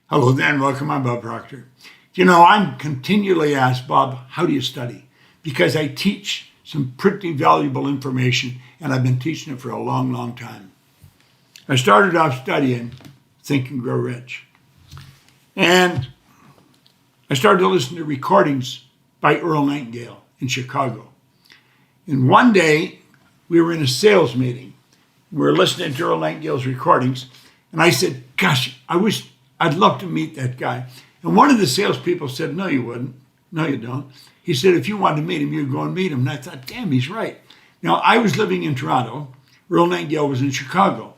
Hello there and welcome. I'm Bob Proctor. You know, I'm continually asked, Bob, how do you study? Because I teach some pretty valuable information and I've been teaching it for a long, long time. I started off studying Think and Grow Rich. And I started to listen to recordings by Earl Nightingale in Chicago. And one day we were in a sales meeting. We were listening to Earl Nightingale's recordings. And I said, gosh, I'd love to meet that guy. And one of the salespeople said, no, you wouldn't. No, you don't. He said, if you wanted to meet him, you'd go and meet him. And I thought, damn, he's right. Now, I was living in Toronto. Earl Nightingale was in Chicago.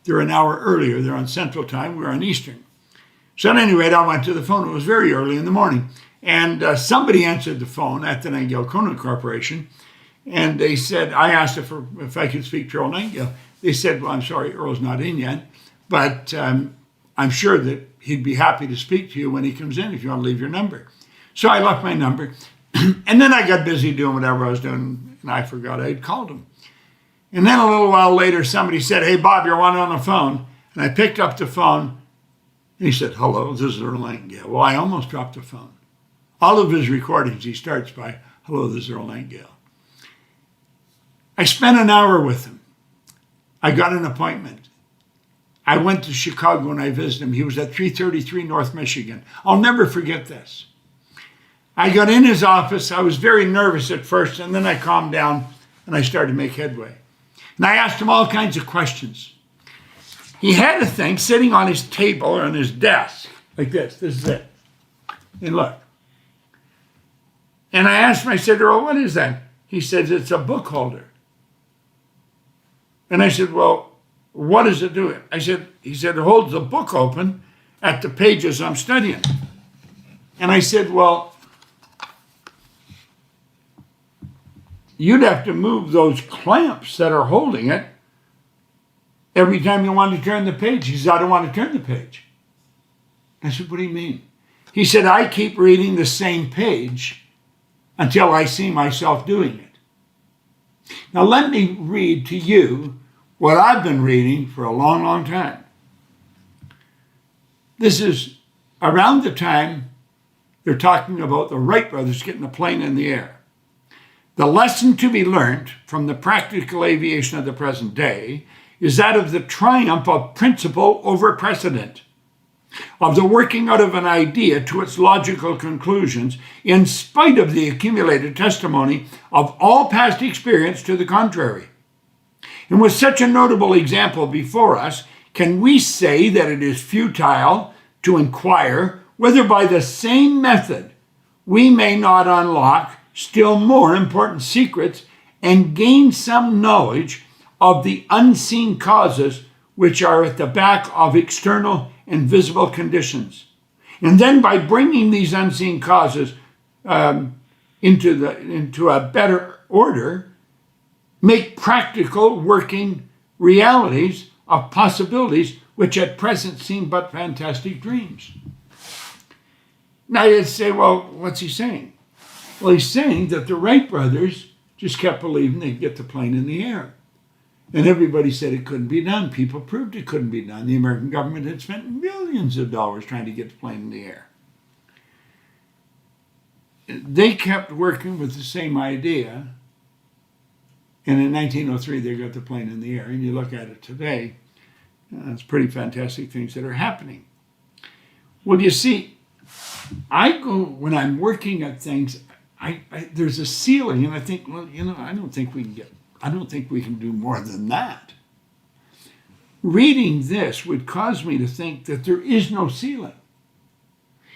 They're an hour earlier. They're on Central Time. We're on Eastern. So at any rate, I went to the phone. It was very early in the morning. And somebody answered the phone at the Nightingale Conant Corporation. And they said, I asked if I could speak to Earl Nightingale. They said, well, I'm sorry, Earl's not in yet. But I'm sure that he'd be happy to speak to you when he comes in if you want to leave your number. So I left my number. And then I got busy doing whatever I was doing, and I forgot I had called him. And then a little while later, somebody said, hey, Bob, you're on the phone. And I picked up the phone, and he said, hello, this is Earl Nightingale. Well, I almost dropped the phone. All of his recordings, he starts by, hello, this is Earl Nightingale. I spent an hour with him. I got an appointment. I went to Chicago and I visited him. He was at 333 North Michigan. I'll never forget this. I got in his office. I was very nervous at first, and then I calmed down and I started to make headway. And I asked him all kinds of questions. He had a thing sitting on his table or on his desk like this. This is it. And look. And I asked him, I said, Earl, what is that? He says, it's a book holder. And I said, well, what does it do? He said, it holds the book open at the pages I'm studying. And I said, well, you'd have to move those clamps that are holding it every time you want to turn the page. He said, I don't want to turn the page. I said, what do you mean? He said, I keep reading the same page until I see myself doing it. Now let me read to you what I've been reading for a long, long time. This is around the time they're talking about the Wright brothers getting a plane in the air. The lesson to be learned from the practical aviation of the present day is that of the triumph of principle over precedent, of the working out of an idea to its logical conclusions in spite of the accumulated testimony of all past experience to the contrary. And with such a notable example before us, can we say that it is futile to inquire whether by the same method we may not unlock still more important secrets and gain some knowledge of the unseen causes which are at the back of external and visible conditions? And then by bringing these unseen causes into a better order, make practical working realities of possibilities which at present seem but fantastic dreams. Now you'd say, well, what's he saying? Well, he's saying that the Wright brothers just kept believing they'd get the plane in the air. And everybody said it couldn't be done. People proved it couldn't be done. The American government had spent millions of dollars trying to get the plane in the air. They kept working with the same idea. And in 1903, they got the plane in the air. And you look at it today, it's pretty fantastic things that are happening. Well, you see, when I'm working at things, there's a ceiling, and I think, well, I don't think we can do more than that. Reading this would cause me to think that there is no ceiling.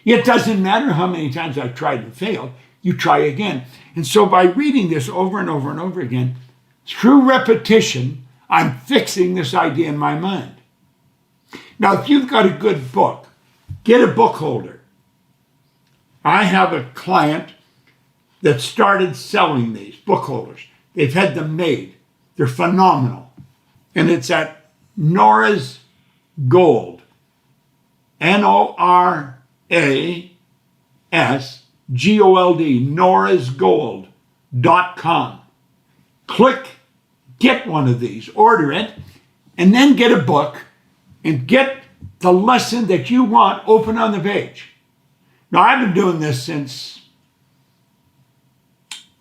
It doesn't matter how many times I've tried and failed, you try again. And so by reading this over and over and over again, through repetition, I'm fixing this idea in my mind. Now, if you've got a good book, get a book holder. I have a client that started selling these book holders. They've had them made. They're phenomenal. And it's at NorasGold, NorasGold, NorasGold.com. Click, get one of these, order it, and then get a book and get the lesson that you want open on the page. Now, I've been doing this since,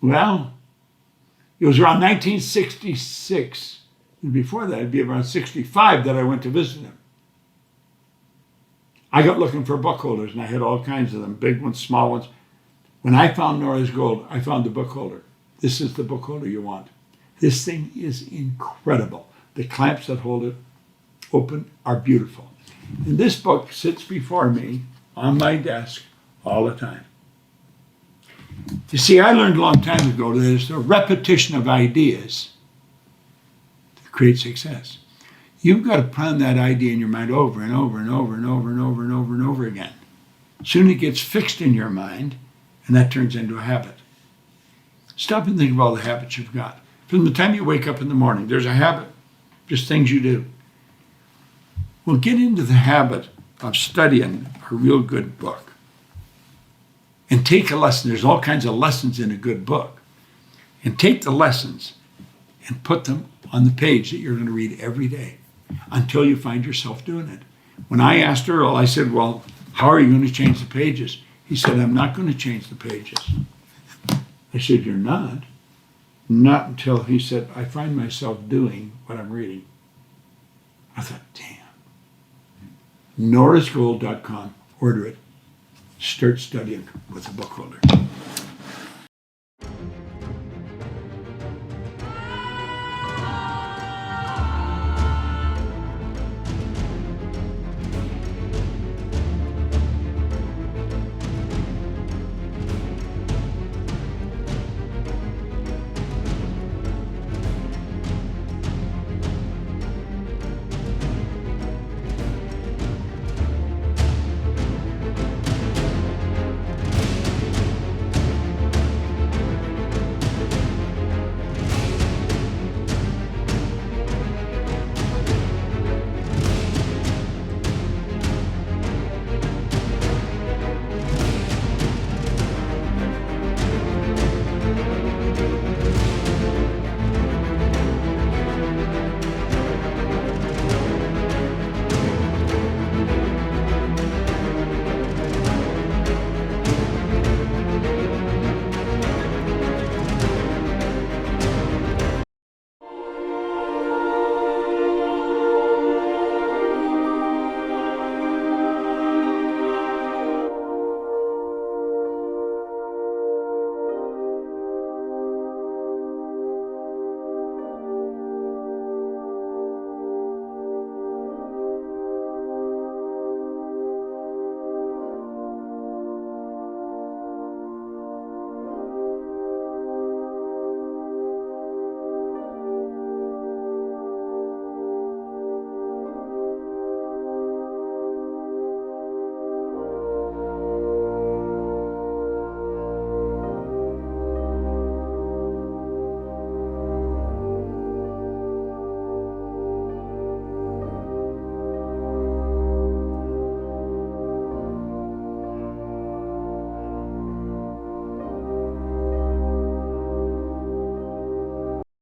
well, it was around 1966. And before that, it'd be around 65 that I went to visit him. I got looking for book holders, and I had all kinds of them, big ones, small ones. When I found NorasGold, I found the book holder. This is the book holder you want. This thing is incredible. The clamps that hold it open are beautiful. And this book sits before me on my desk all the time. You see, I learned a long time ago that it's the repetition of ideas that creates success. You've got to plant that idea in your mind over and over and over and over and over and over and over again. Soon it gets fixed in your mind, and that turns into a habit. Stop and think of all the habits you've got. From the time you wake up in the morning, there's a habit, just things you do. Well, get into the habit of studying a real good book and take a lesson. There's all kinds of lessons in a good book. And take the lessons and put them on the page that you're going to read every day until you find yourself doing it. When I asked Earl, I said, well, how are you going to change the pages? He said, I'm not going to change the pages. I said, you're not? Not until, he said, I find myself doing what I'm reading. I thought, damn. NorasGold.com. Order it. Start studying with a book holder.